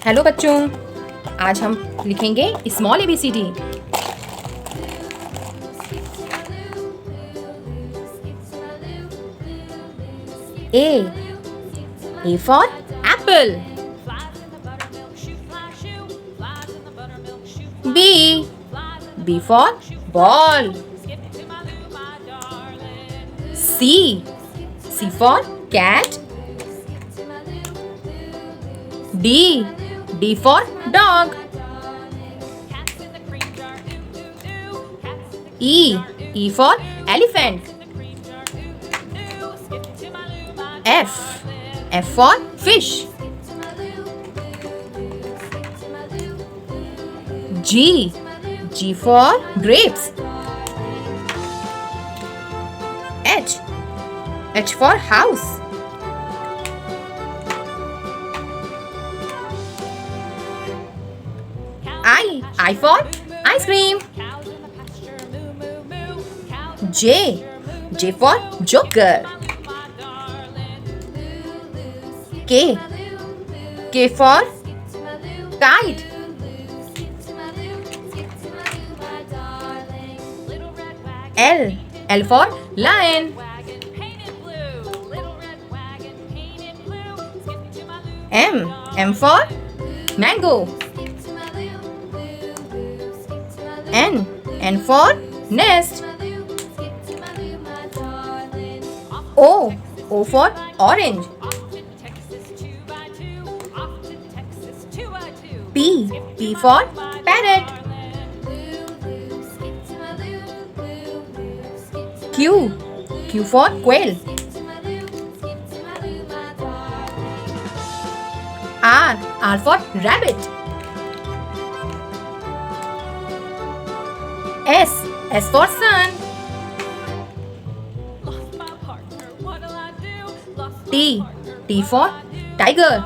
Hello बच्चों, आज हम लिखेंगे small ABCD। A for apple. B for ball. C for cat. D for dog. E for elephant. F for fish. G for grapes. H for house. I for ice cream. J for joker. K for kite. L for lion. M for mango. N for nest. O for orange. P for parrot. Q for quail. R for rabbit. S for sun. T for tiger.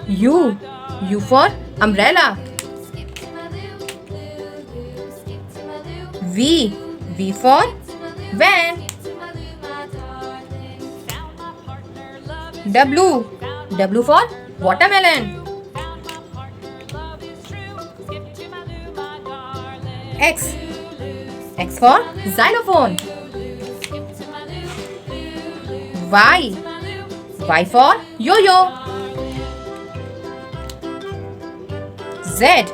U for umbrella. V for van. W for watermelon. X for xylophone. Y for yo-yo. Z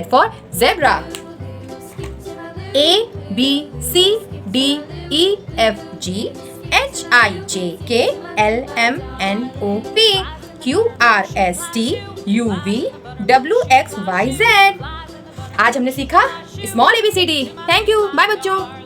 for zebra. A B C D E F G H I J K L M N O P Q R S T U V W X Y Z। आज हमने सीखा small ABCD। Thank you, bye बच्चों।